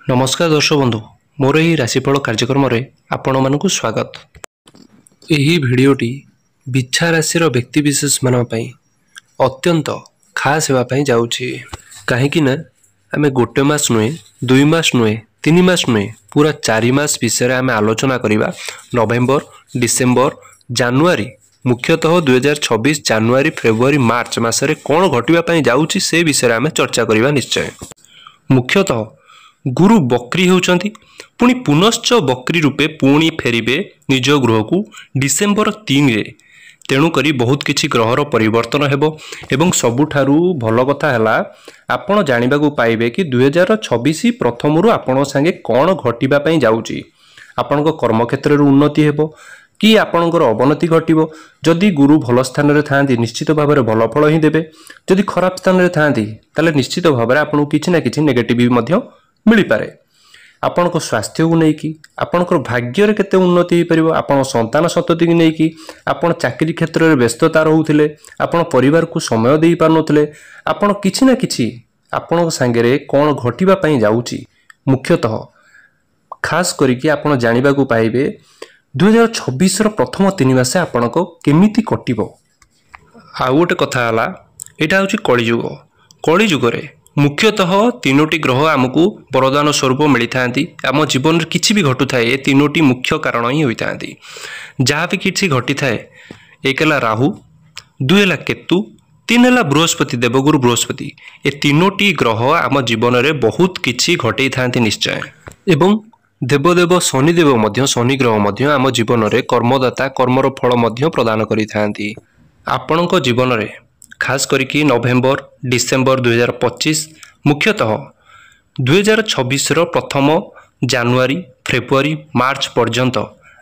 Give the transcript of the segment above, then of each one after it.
नमस्कार दर्शक बंधु मोर यही राशिफल कार्यक्रम में आपण मानक स्वागत। यही भिडटी बिछा राशि व्यक्तिशेष मानी अत्यंत खास होगापी जाऊँगी कहीं आम गोटे मस नुहे 2 मास नुहे 3 मास नुहे पूरा 4 मास विषय आम आलोचना करवा। नवेम्बर डिसेम्बर जानुआरी मुख्यतः 2026 जानुआरी फेब्रुआरी मार्च मसरे कौन घटवाई जाऊँगी से विषय आम चर्चा करवा। निश्चय मुख्यतः गुरु बक्री होउचंती पुणी पुनश्च बक्री रूपे पुणी फेरिबे निज गृह को डिसेम्बर 3 रे। तेणुकरी बहुत किछि ग्रहर परिवर्तन हेबो एवं सबुठारु भल कथा हला आपण जानिबाकू पाइबे कि 2026 प्रथमरु आपण संगे कौन घटिबा पई जाउची। आपणको कर्म क्षेत्र रे उन्नति हेबो कि आपणकर अवनति घटिबो। जदि गुरु भल स्थान रे थांती निश्चित भाव में भल फल ही देबे। जदि खराब स्थान रे थांती ताले निश्चित भाव में आपन किछि ना किछि नेगेटिव मध्य मिल पारे। आपण स्वास्थ्य को लेकिन आपणकर भाग्य केते उन्नति हो पारिबो। आपण संतान सतति को लेकिन आपण चाकरी क्षेत्र में व्यस्तता रहउथिले आपण परिवार को समय दे पारनथिले आपण किछि ना किछि आपण संगे कौन घटिबा पई जाउची। मुख्यतः खास करिकि आपण जानिबा को पाइबे 2026 प्रथम 3 मास आपणको केमिति कटिबो। आ गोटे कथा हला एटा होची कलिजुग। कलिजुगरे मुख्यतः 3टी ग्रह आमको वरदान स्वरूप मिलता। आम जीवन में किसी भी घटू थाए 3टी मुख्य कारण ही होता। जहाँ भी किसी घटी थाए 1 है राहु, 2 है केतु, 3 है बृहस्पति देवगुरु बृहस्पति। ए 3टी ग्रह आम जीवन में बहुत किछि घटई था निश्चय। एवं देवदेव शनिदेव मध्य शनि ग्रह मध्य आम जीवन में कर्मदाता कर्मर फल मध्य प्रदान करि थांती। आपणको जीवन में खास करिकि नवेम्बर डिसेम्बर 2025 मुख्यतः 2026 प्रथम जानुआरी फेब्रुआरी मार्च पर्यंत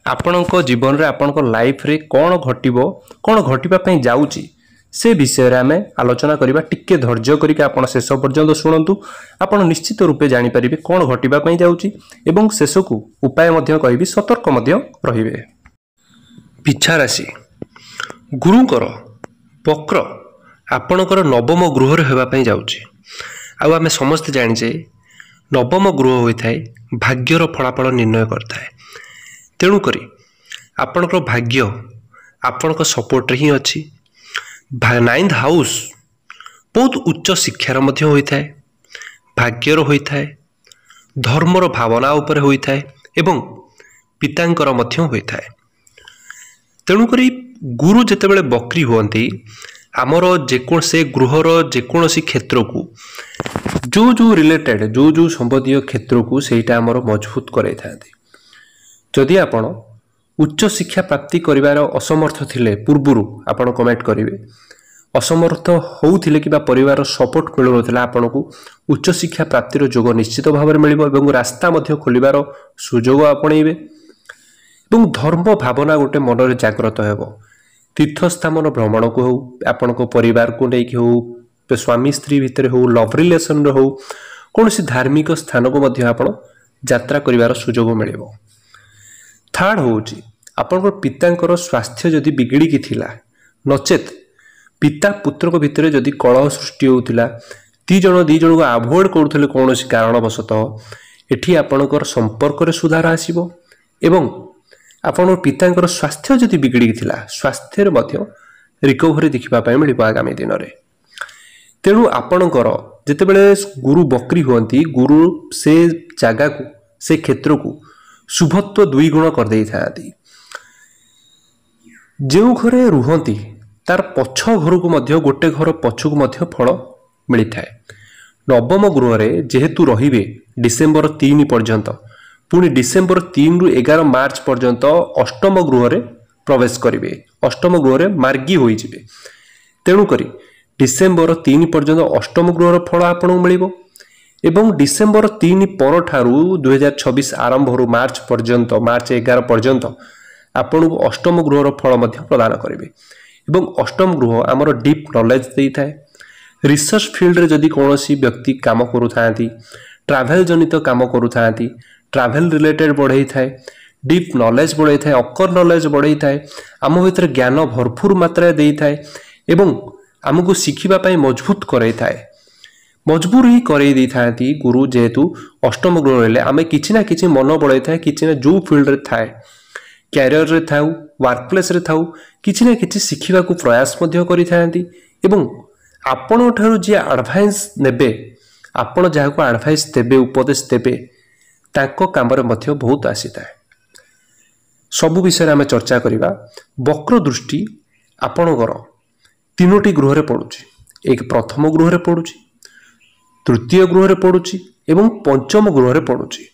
आपणको जीवन रे आपणको लाइफ रे कौन घटिबो कौन घटिबा पई जाउची से विषय रे आमे आलोचना करिबा। टिके धैर्य करिके आपण शेष पर्यंत सुनंतु आपण निश्चित रूपे जानि परिबे कौन घटिबा पई जाउची एवं शेष को उपाय मध्य कहिबी सतर्क मध्य रहिबे। पिछा राशि गुरुकर वक्र आपणकर नवम गृह होगापी जाऊँगी। आम समस्ते जाचे नवम गृह होता है भाग्यर फलाफल निर्णय करता है। तेणुक आपणकर भाग्य आपण सपोर्ट ही अच्छी। 9th हाउस बहुत उच्च शिक्षार होता है भाग्यर होता है धर्मर भावना उपर होता है एवं पितांकर होता है। तेणुक गुरु जितेबाला बक्री हुंती आमर से गृहर जेकोसी क्षेत्र को जो रिलेटेड जो संबंधी क्षेत्र को सहीटा आमर मजबूत कराई था। जदि आपण उच्च शिक्षा प्राप्ति करिवार असमर्थ थिले पूर्वरु आपण कमेंट करिवे। असमर्थ होउथिले कि परिवार सपोर्ट मिलु नथिला आपण को उच्च शिक्षा प्राप्तिर जोग निश्चित भाव में मिलिबो एवं रास्ता मध्य खोलिबार सुजोग आपणैबे एवं धर्म भावना गोटे मन रे जागृत हेबो। तीर्थस्थान भ्रमण को हो आपण को परिवार को लेकिन हो स्वामी स्त्री भितर हो लव रिलेशन हो कौन सी धार्मिक स्थान को मध्य आपण यात्रा करिवार सुजोग मिलिबो। थर्ड होउची आपण पितांकर स्वास्थ्य जदि बिगड़ी की थिला नचेत पिता पुत्र को भितर जदि कलह सृष्टि होउथिला दी जण को अवॉइड करूथिले कौन सी कारणवशतः एठी आपणकर संपर्क रे सुधार आसीबो एवं आपण पितांकर स्वास्थ्य जदि बिगड़ी थिला स्वास्थ्य रे मध्य रिकवरी देखिबा पय मिलिबो आगामी दिन रे। तेणु आपणकर जेतेबेले गुरु बक्री हुंती गुरु से जगह को से क्षेत्र को शुभत्व 2 गुण कर देई थाती। जो घरे रुहंती तार पछ घर को मध्य गोटे घर पछक मध्य फल मिली थाए। नवम गृह रे जेहेतु रहिबे डिसेम्बर 3 पर्यंत पुणी डिसेम्बर 3 रु 11 मार्च पर्यंत अष्टम गृह रे प्रवेश करिवे। अष्टम गृह रे मार्गी होई जिवे। तेणु करी डिसेम्बर 3 पर्यंत अष्टम गृह रो फल आपन मिलिबो एवं डिसेम्बर 3 पर ठारू 2026 आरंभ रु मार्च पर्यंत मार्च 11 पर्यंत आपन अष्टम गृह रो फल मध्य प्रदान करिवे। एवं अष्टम गृह आमर डीप नॉलेज देई थाए। रिसर्च फील्ड रे जदि कोनोसी व्यक्ति काम करू थांती ट्रैवल जनित काम करू थांती ट्रैवल रिलेटेड बढ़ई थाए डीप नॉलेज बढ़ई थाए अकर नॉलेज बढ़ई थाए आम भीतर ज्ञान भरपूर मात्रा देई थाए एवं आमको शिखिबा पई मजबूत करई थाए। मजबूर ही करई दी थांती गुरु जेहेतु अष्टम गृह रहिले आमे किछि ना किछि मन बळै थाए किछि ना जो फील्ड रे थाए कैरियर रे थाउ वर्क प्लेस रे थाउ किछि ना किछि शिखिबा को प्रयास मध्य करि थांती एवं आपण ठारू जे एडवाइस नेबे आपण जहा को एडवाइस देबे उपदेश देबे ताको काम रे मध्य बहुत आसी थाए सबु विषय आमे चर्चा करिबा। वक्र दृष्टि आपणकर तीनोटी गृह रे पडुची एक प्रथम गृह रे पडुची तृतीय गृह रे पडुची एवं पंचम गृह रे पडुची।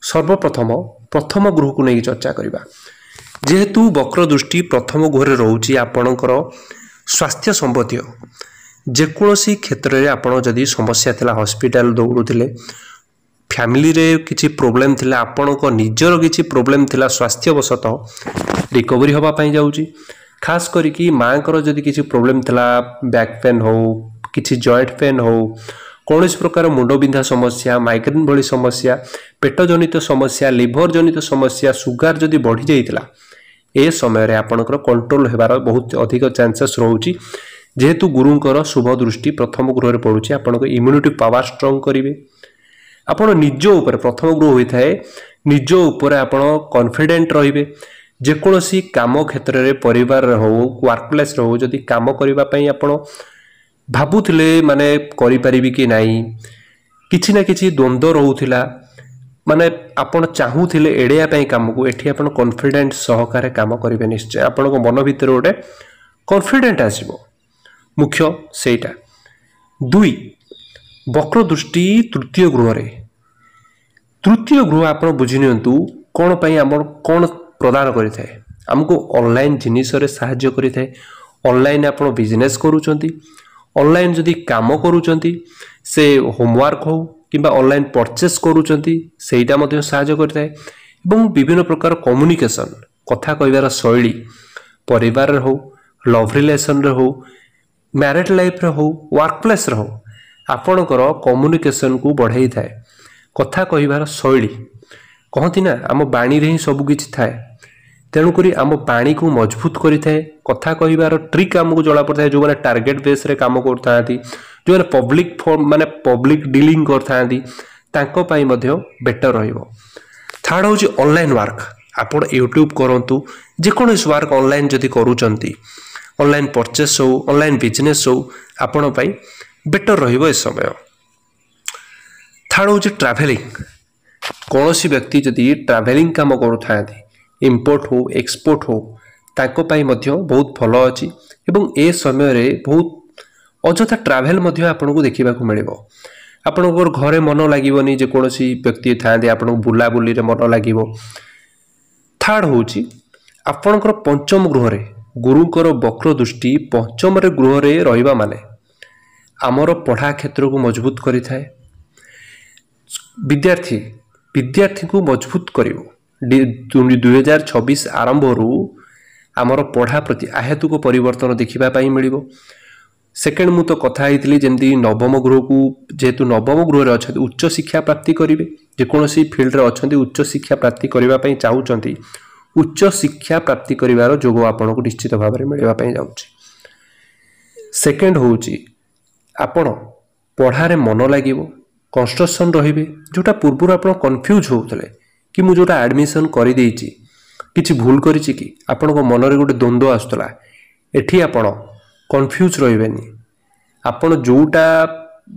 सर्वप्रथम प्रथम गृह को नहीं चर्चा करिबा जेहेतु वक्र दृष्टि प्रथम गृह रे रहउची आपणकर स्वास्थ्य संबंधी जेकोसी क्षेत्र रे आपण जदी समस्या थिला हॉस्पिटल दौड़ुथिले फैमिली रे किछि प्रॉब्लम थिला आपणक निजर किछि प्रॉब्लम थिला स्वास्थ्यवशत रिकवरी होबा पई जाउची खास करी कि मांकर जदी किछि प्रॉब्लम थिला बैक पेन हो किछि जॉइंट पेन हो कौनसी प्रकार मुंड बिंधा समस्या माइग्रेन भली समस्या पेट जनित समस्या लिवर जनित समस्या सुगार जदी बढ़ी जाइतिला ए समय रे आपणकर कंट्रोल हेबार बहुत अधिक चांसेस रहउची जेहेतु गुरुंकर शुभ दृष्टि प्रथम गृह रे पडुची आपणक इम्यूनिटी पावर स्ट्रांग करिवे आपण निज ऊपर प्रथम गृह होई थाए निज ऊपर आपण कॉन्फिडेंट रहिबे जेकोसी काम क्षेत्र रे परिवार रे हो वर्क प्लेस रे हो जदी काम करिबा पई आपण भाबुथिले माने करि परिबि कि नाही किछि ना किछि द्वंद्व रहउथिला माने आपण चाहूथिले एडिया पई काम को एठी आपण कॉन्फिडेंट सहकारे काम करिवे निश्चय आपण को मन भीतर ओटे कॉन्फिडेंट आसीबो मुख्य सेटा। दुई वक्र दृष्टि तृतीय गृह रे तृतीय गृह आपण बुझि नियंतु कोन पई हमर कोन प्रदान करि थाए हमको ऑनलाइन जिनिस रे सहाय्य करि थाए ऑनलाइन आपण बिजनेस करूचंती ऑनलाइन जदी काम करूचंती से होमवर्क हो किबा ऑनलाइन परचेस करूचंती सेटा मध्ये सहाय्य करि थाए एवं विभिन्न प्रकार कम्युनिकेशन कथा कहबार शैली परिवार रे हो लव रिलेशन रे हो मैरिड लाइफ रे हो वर्क प्लेस रे हो आपणकर कम्युनिकेशन को बढ़ाई थाए कथा कहबार शैली कहती ना आम बाणी रे ही सब किछि थाए तेणुकरी आम बाणी को मजबूत करि थाए कथा कहबार ट्रिक आमको जला पड़ता है जो माने टार्गेट बेस रे काम करथांती जो माने पब्लिक फॉर्म माने पब्लिक डीलिंग करथांती तांको पाई मध्ये बेटर रहइबो। थर्ड होची ऑनलाइन वर्क आपण यूट्यूब करंतु जे कोनस वर्क ऑनलाइन जदी करूचंती ऑनलाइन परचेस हो ऑनलाइन बिजनेस हो आपण पाई बेटर रहिबो ए समय। थर्ड होची ट्रैवलिंग कोनोसी व्यक्ति जदी ट्रैवलिंग काम करूथांती इंपोर्ट हो एक्सपोर्ट हो ताको पाई मध्य बहुत भलो अछि एवं ए समय रे बहुत अजथा ट्रैवल मध्य आपन को देखिबा को मिलिबो आपनकर घरे मन लागिबोनी जे कोनोसी व्यक्ति थांदे आपन बुला बुली रे मन लागिबो। थर्ड होची आपनकर पंचम गृह रे गुरुकर वक्र दृष्टि पंचम रे गृह रे रहिबा माने हमर पढ़ा क्षेत्र को मजबूत करि थाए विद्यार्थी को मजबूत करिवो 2026 आरंभ रु आमर पढ़ा प्रति आहेतुक परिवर्तन देखिबा पाई मिलिबो। सेकेंड मु तो कथा आइतली जेमदी नवम गृह को जेतु नवम गृह रे अछि उच्च शिक्षा प्राप्ति करिवे जे कोनोसी फील्ड रे अछंती उच्च शिक्षा प्राप्ति करिबा पई चाहउचंती उच्च शिक्षा प्राप्ति करिवार जोग आपन को निश्चित भाव में मिलिबा पई जाउची। सेकेंड होची आपण पढ़ारे मन लागिबो कंस्ट्रक्शन रहिबे जोटा पूर्व आपण कंफ्यूज होउतले कि मु जोटा एडमिशन करि देइची किछि भूल करिछि कि आपण को मन रे गोटे द्वंद्व आस्तला एठी आपण कंफ्यूज रहिबेनी आपण जोटा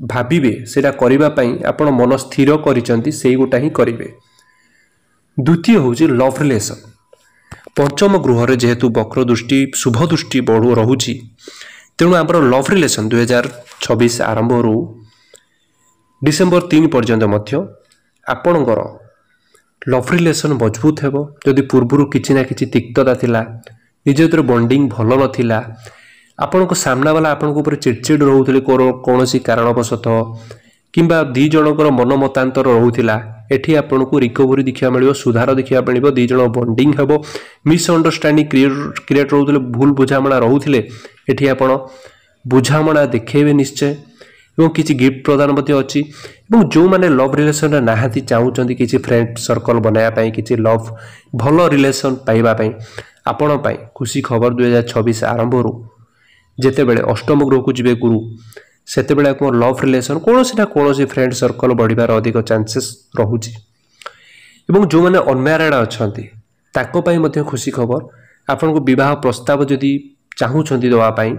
भाबिबे सेटा करिबा पई आपण मन स्थिर करिसंती सेही गोटा ही करिवे। द्वितीय होची लव रिलेशन पंचम गृह रे जेहेतु वक्र दृष्टि शुभ दृष्टि बढ़ो रहुची तेणु आमर लव रिलेशन 2026 आरंभ रु डिसेंबर 3 पर्यंत मध्य आपणकर लव रिलेशन मजबूत हेबो जदि पूर्वरु किछि ना किछि तिक्तता थिला निज भीतर बॉन्डिंग भलो नथिला आपण को सामना वाला आपण को ऊपर चिड़चिड़ रहउतले कोनोसी कारणवशत किंबा दी जनकर मन मतांतर रहउतिला एठी आपण को रिकवरी देखिया मिलिबो सुधार देखिया मिलिबो दी जन बॉन्डिंग हेबो मिस अंडरस्टैंडिंग क्रिएट रहउतले भूल बुझामणा रहउतले एठी आपण बुझामणा देखेबे निश्चय एवं किछि गिफ्ट प्रदान मध्ये अछि एवं जो माने लव रिलेशन नाहाती चाहउचंती किछि फ्रेंड सर्कल बनाया पई किछि लव भलो रिलेशन पाइबा पई आपण पई खुशी खबर 2026 आरंभ रु जेते बेले अष्टम गृह को जिवे गुरु सेतेबेले आपको लव रिलेशन कौन फ्रेंड सर्कल बढ़िबार अधिक चांसेस रहुची। एवं जो मैंने अनम्यारिड अछंती ताको पई मध्य खुशी खबर आपन को विवाह प्रस्ताव जदि चाहूछंती दवा पई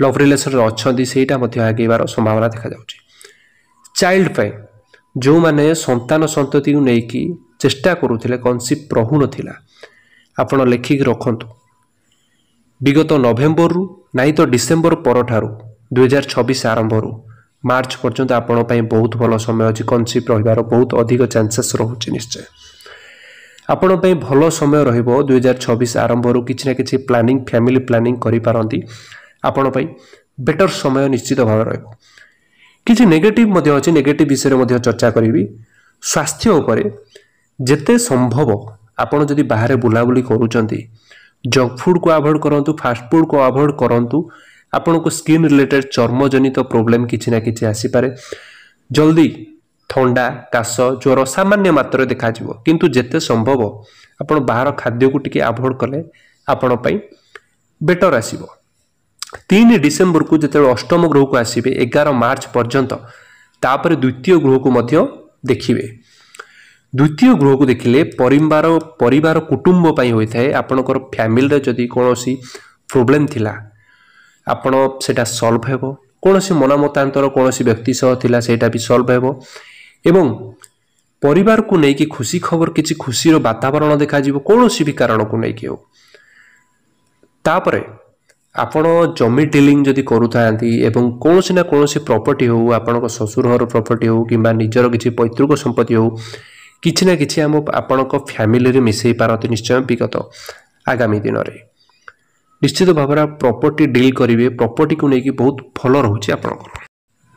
लव रिलेशन रे अछंती सेटा मध्य आगेबार संभावना देखा जाउची। चाइल्ड पई जो माने संतान संतति को नेकी चेष्टा करूथिले कन्सेप्ट रहु नथिला आपण लेखिक रखंतु। विगत नवेम्बर रु नहीं तो डिसेम्बर परठारु 2026 आरंभ रु मार्च पर्यंत आपण पई बहुत भलो समय अछि। कन्सेप्ट रहिबार बहुत अधिक चांसेस रहुछि। निश्चय आपण पई भलो समय रहिबो। 2026 आरंभ रु किछि ना किछि प्लानिंग फैमिली प्लानिंग करि पारंती आपण पई बेटर समय निश्चित भाव रहिबो। किछि नेगेटिव मध्ये अछि नेगेटिव विषय मध्ये चर्चा करिवि। स्वास्थ्य उपरे जेते संभव आपण जदि बाहर बुलाबुली करूचंती जंक फूड को अवॉइड करंतु फास्ट फूड को अवॉइड करंतु आपण को स्किन रिलेटेड चर्म जनित प्रोब्लेम किछि ना किछि आसी पारे। जल्दी ठंडा काश ज्वर सामान्य मात्रा देखा जिवो किंतु जेते संभव आपण बाहर खाद्य को टिके अवॉइड कले आपण पई बेटर आसीबो। 3 डिसेम्बर को जेते अष्टम ग्रह को आसीबे 11 मार्च पर्यंत तापर द्वितीय ग्रह को मध्य देखिबे। द्वितीय ग्रह को देखिले परिवार कुटुंब पई होई थाए। आपनकर फैमिली रे जदी कोनोसी प्रॉब्लम थिला आपण सेटा सॉल्व हेबो। कोनोसी मनमतांतर कोनोसी व्यक्ति सह थिला सेटा भी सॉल्व हेबो एवं परिवार को नेकी खुशी खबर किछि खुशी रो वातावरण देखा जिवो कोनोसी भी कारण को नेकी हो। तापरे आपण जमी डीलिंग जदी करूथांती एवं कोनोसी ना कोनोसी प्रॉपर्टी हो आपनको ससुर घर प्रॉपर्टी हो किबा निजर किछि पैतृक संपत्ति हो किछि ना किछि हम आपनको फैमिली रे मिसई पारत निश्चय विगत आगामी दिन रे निश्चित भाव प्रॉपर्टी डील करिवे। प्रॉपर्टी को लेकिन बहुत भलो रहउछि आपनको।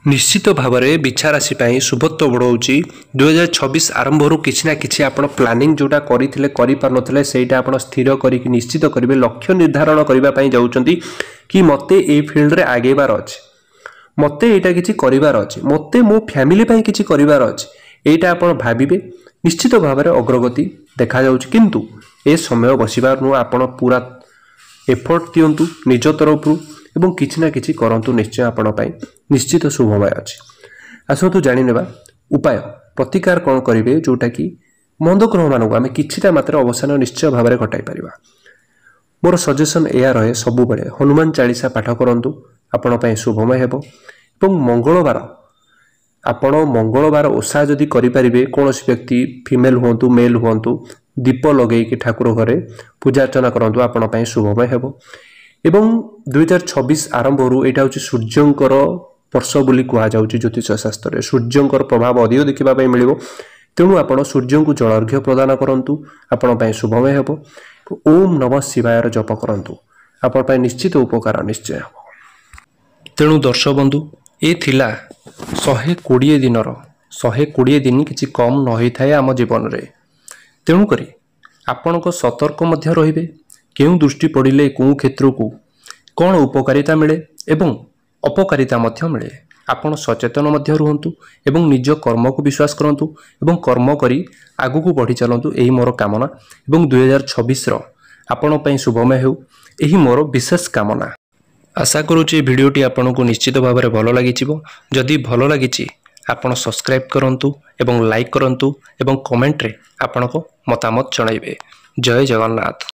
निश्चित भाव में बिछा राशि पाई शुभत्व बढ़ाऊँगी। 2026 आरंभ रु किछि ना किछि आपण प्लानिंग जोटा करिथिले करि पार नथिले सेटा आपण स्थिर करिक निश्चित करिवे। लक्ष्य निर्धारण करिबा पई जाउचंती कि मते ए फील्ड रे आगेबार अछि मते एटा किछि करिवार अछि मते मो फैमिली पई किछि करिवार अछि एटा आपण भाबिबे निश्चित भाव में अग्रगति देखा जाउछि। किंतु ए समय बसिबार नु आपण पूरा एफर्ट दियंतु निज तरफ एवं किछि ना किछि करंतु निश्चय आपण पई निश्चित शुभमय अछि। आसंतु जानि नेबा उपाय प्रतिकार कोन करिवे जोटा कि मंद ग्रह मानक आमे किछिटा मात्र अवसान निश्चय भाव में घटाई परिबा। मोर सजेशन एया रहे सबु बेले हनुमान चालीसा पाठ करंतु आपण पई शुभमय हेबो। एवं मंगलवार ओषा जदि करि परिबे कोनोसी व्यक्ति फीमेल होंतु मेल होंतु दीप लगे कि ठाकुर घरे पूजा अर्चना करंतु आपण पई शुभमय हेबो। एवं 2026 आरंभ रु एटा होछि सूर्यंकर वर्ष बोली कहा जाउछि। ज्योतिष शास्त्र रे सूर्यंकर प्रभाव अधिक देखिबा पई मिलिबो तेणु आपण सूर्य को जल अर्घ्य प्रदान करंतु आपण पई शुभमय हेबो। ओम नमः शिवाय र जप करंतु आपण पई निश्चित उपकार निश्चय हेबो। तेणु दर्शक बंधु ए थिला 120 दिनर 120 दिन किछि कम न होई थाए आम जीवन रे। तेणु करी आपनको सतर्क मध्य रहिबे केउ दृष्टि पड़िले को क्षेत्र को कौन उपकारिता मिले एवं अपकारिता मध्य मिले आपण सचेतन मध्य रुहंतु एवं निज कर्म को विश्वास करंतु एवं कर्म करी आगु को बढ़ी चलंतु एही मोर कामना एवं 2026 रो आपण पई शुभमय हेउ एही मोर विशेष कामना। आशा करूची वीडियोटी आपनको निश्चित भाव में भलो लागिथिबो। जदि भलो लागिछि आपण सब्सक्राइब करंतु एवं लाइक करंतु एवं कमेंट रे आपनको मतामत जणाइबे। जय जगन्नाथ।